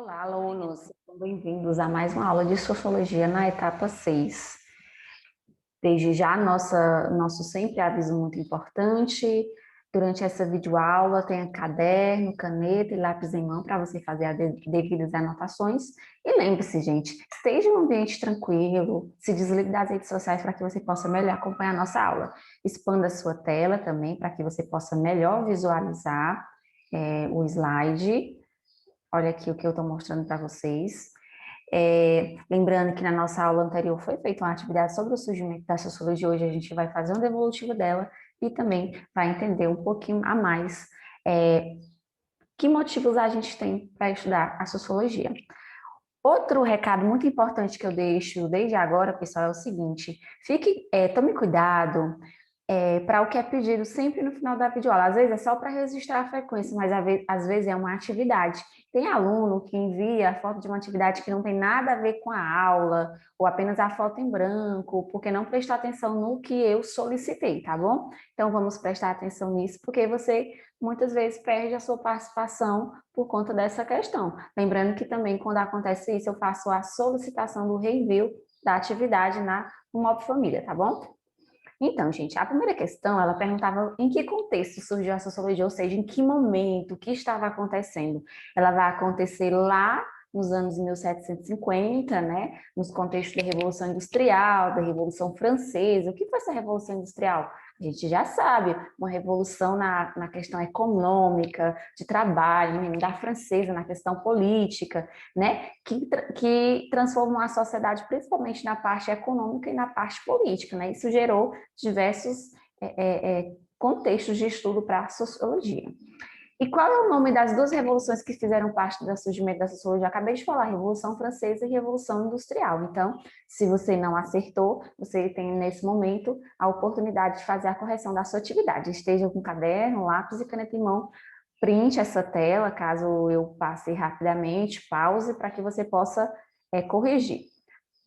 Olá, alunos, sejam bem-vindos a mais uma aula de Sociologia na etapa 6. Desde já, nosso sempre aviso muito importante, durante essa videoaula tenha caderno, caneta e lápis em mão para você fazer as devidas anotações. E lembre-se, gente, esteja em um ambiente tranquilo, se desligue das redes sociais para que você possa melhor acompanhar a nossa aula. Expanda a sua tela também para que você possa melhor visualizar o slide. Olha aqui o que eu estou mostrando para vocês. Lembrando que na nossa aula anterior foi feita uma atividade sobre o surgimento da sociologia, hoje a gente vai fazer um devolutivo dela e também vai entender um pouquinho a mais que motivos a gente tem para estudar a sociologia. Outro recado muito importante que eu deixo desde agora, pessoal, é o seguinte: tome cuidado para o que é pedido sempre no final da videoaula. Às vezes é só para registrar a frequência, mas às vezes é uma atividade. Tem aluno que envia a foto de uma atividade que não tem nada a ver com a aula, ou apenas a foto em branco, porque não prestou atenção no que eu solicitei, tá bom? Então vamos prestar atenção nisso, porque você muitas vezes perde a sua participação por conta dessa questão. Lembrando que também quando acontece isso, eu faço a solicitação do reenvio da atividade no Mob Família, tá bom? Então, gente, a primeira questão, ela perguntava em que contexto surgiu a sociologia, ou seja, em que momento, o que estava acontecendo. Ela vai acontecer lá nos anos 1750, né, nos contextos da Revolução Industrial, da Revolução Francesa. O que foi essa Revolução Industrial? A gente já sabe, uma revolução na questão econômica, de trabalho, da francesa na questão política, né, que transformou a sociedade principalmente na parte econômica e na parte política, né? Isso gerou diversos contextos de estudo para a sociologia. E qual é o nome das duas revoluções que fizeram parte do surgimento da sociologia? Eu acabei de falar, Revolução Francesa e Revolução Industrial. Então, se você não acertou, você tem nesse momento a oportunidade de fazer a correção da sua atividade. Esteja com caderno, lápis e caneta em mão, printe essa tela, caso eu passe rapidamente, pause para que você possa corrigir.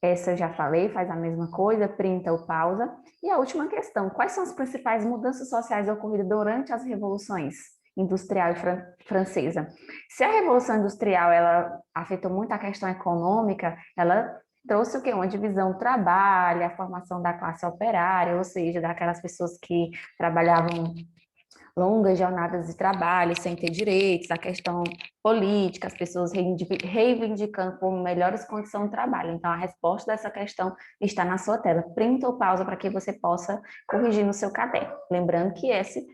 Essa eu já falei, faz a mesma coisa, printa ou pausa. E a última questão, quais são as principais mudanças sociais ocorridas durante as revoluções industrial e francesa? Se a Revolução Industrial ela afetou muito a questão econômica, ela trouxe o quê? Uma divisão do trabalho, a formação da classe operária, ou seja, daquelas pessoas que trabalhavam longas jornadas de trabalho, sem ter direitos, a questão política, as pessoas reivindicando por melhores condições de trabalho. Então, a resposta dessa questão está na sua tela. Printa ou pausa para que você possa corrigir no seu caderno. Lembrando que esse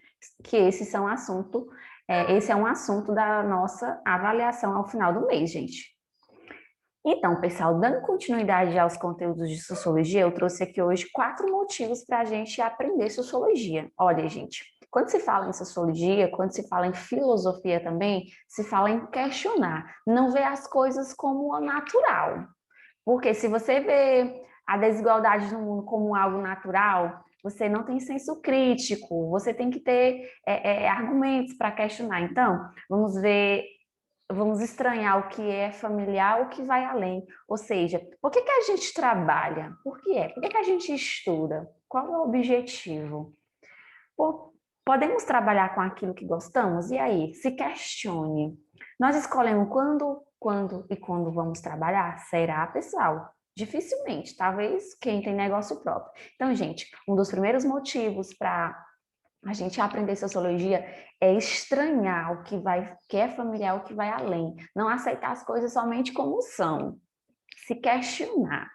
é um assunto da nossa avaliação ao final do mês, gente. Então, pessoal, dando continuidade aos conteúdos de sociologia, eu trouxe aqui hoje 4 motivos para a gente aprender sociologia. Olha, gente, quando se fala em sociologia, quando se fala em filosofia também, se fala em questionar, não ver as coisas como natural. Porque se você vê a desigualdade no mundo como algo natural, você não tem senso crítico, você tem que ter argumentos para questionar. Então, vamos estranhar o que é familiar, o que vai além. Ou seja, por que a gente trabalha? Por que é? Por que a gente estuda? Qual é o objetivo? Podemos trabalhar com aquilo que gostamos? E aí, se questione. Nós escolhemos quando vamos trabalhar? Será, pessoal? Dificilmente, talvez quem tem negócio próprio. Então, gente, um dos primeiros motivos para a gente aprender sociologia é estranhar que é familiar, o que vai além. Não aceitar as coisas somente como são. Se questionar.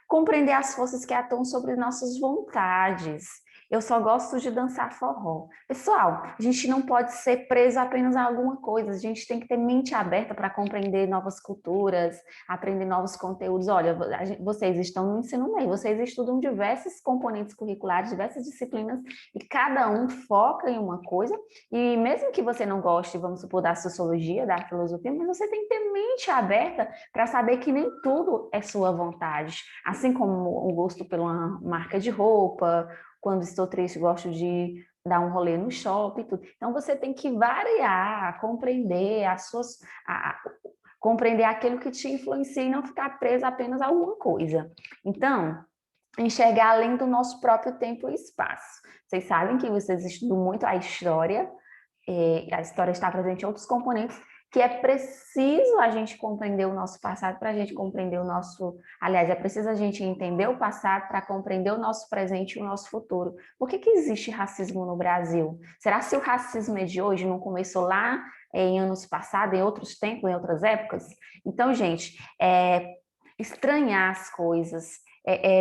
Compreender as forças que atuam sobre nossas vontades. Eu só gosto de dançar forró. Pessoal, a gente não pode ser preso apenas a alguma coisa, a gente tem que ter mente aberta para compreender novas culturas, aprender novos conteúdos. Olha, vocês estão no ensino médio, vocês estudam diversos componentes curriculares, diversas disciplinas, e cada um foca em uma coisa, e mesmo que você não goste, vamos supor, da sociologia, da filosofia, mas você tem que ter mente aberta para saber que nem tudo é sua vontade. Assim como o gosto por uma marca de roupa, quando estou triste, gosto de dar um rolê no shopping, tudo. Então, você tem que variar, compreender aquilo que te influencia e não ficar preso apenas a alguma coisa. Então, enxergar além do nosso próprio tempo e espaço. Vocês sabem que vocês estudam muito a história está presente em outros componentes, que é preciso a gente compreender o nosso passado para a gente compreender o nosso... Aliás, é preciso a gente entender o passado para compreender o nosso presente e o nosso futuro. Por que que existe racismo no Brasil? Será que o racismo é de hoje, não começou lá em anos passados, em outros tempos, em outras épocas? Então, gente, estranhar as coisas,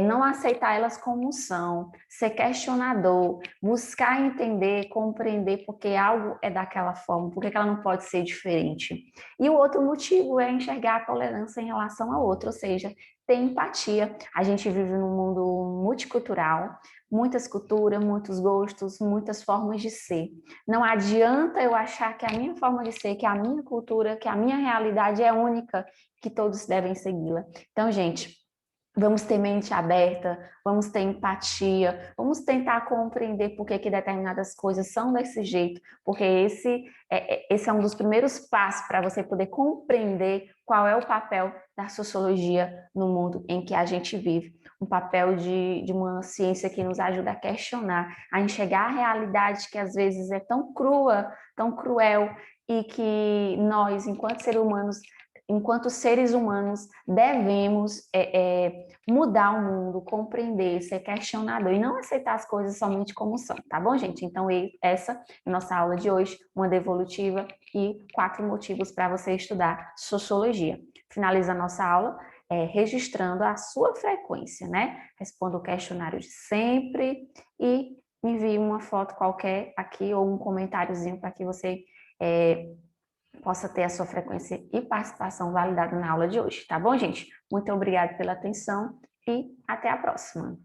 não aceitar elas como são, ser questionador, buscar entender, compreender porque algo é daquela forma, porque ela não pode ser diferente. E o outro motivo é enxergar a tolerância em relação ao outro, ou seja, ter empatia. A gente vive num mundo multicultural, muitas culturas, muitos gostos, muitas formas de ser. Não adianta eu achar que a minha forma de ser, que a minha cultura, que a minha realidade é única, que todos devem segui-la. Então, gente, vamos ter mente aberta, vamos ter empatia, vamos tentar compreender por que que determinadas coisas são desse jeito, porque esse é um dos primeiros passos para você poder compreender qual é o papel da sociologia no mundo em que a gente vive. Um papel de uma ciência que nos ajuda a questionar, a enxergar a realidade que às vezes é tão crua, tão cruel, e que nós, enquanto seres humanos, devemos mudar o mundo, compreender, ser questionador e não aceitar as coisas somente como são, tá bom, gente? Então, essa é a nossa aula de hoje, uma devolutiva e 4 motivos para você estudar sociologia. Finaliza a nossa aula registrando a sua frequência, né? Responda o questionário de sempre e envie uma foto qualquer aqui ou um comentáriozinho para que você possa ter a sua frequência e participação validada na aula de hoje, tá bom, gente? Muito obrigada pela atenção e até a próxima.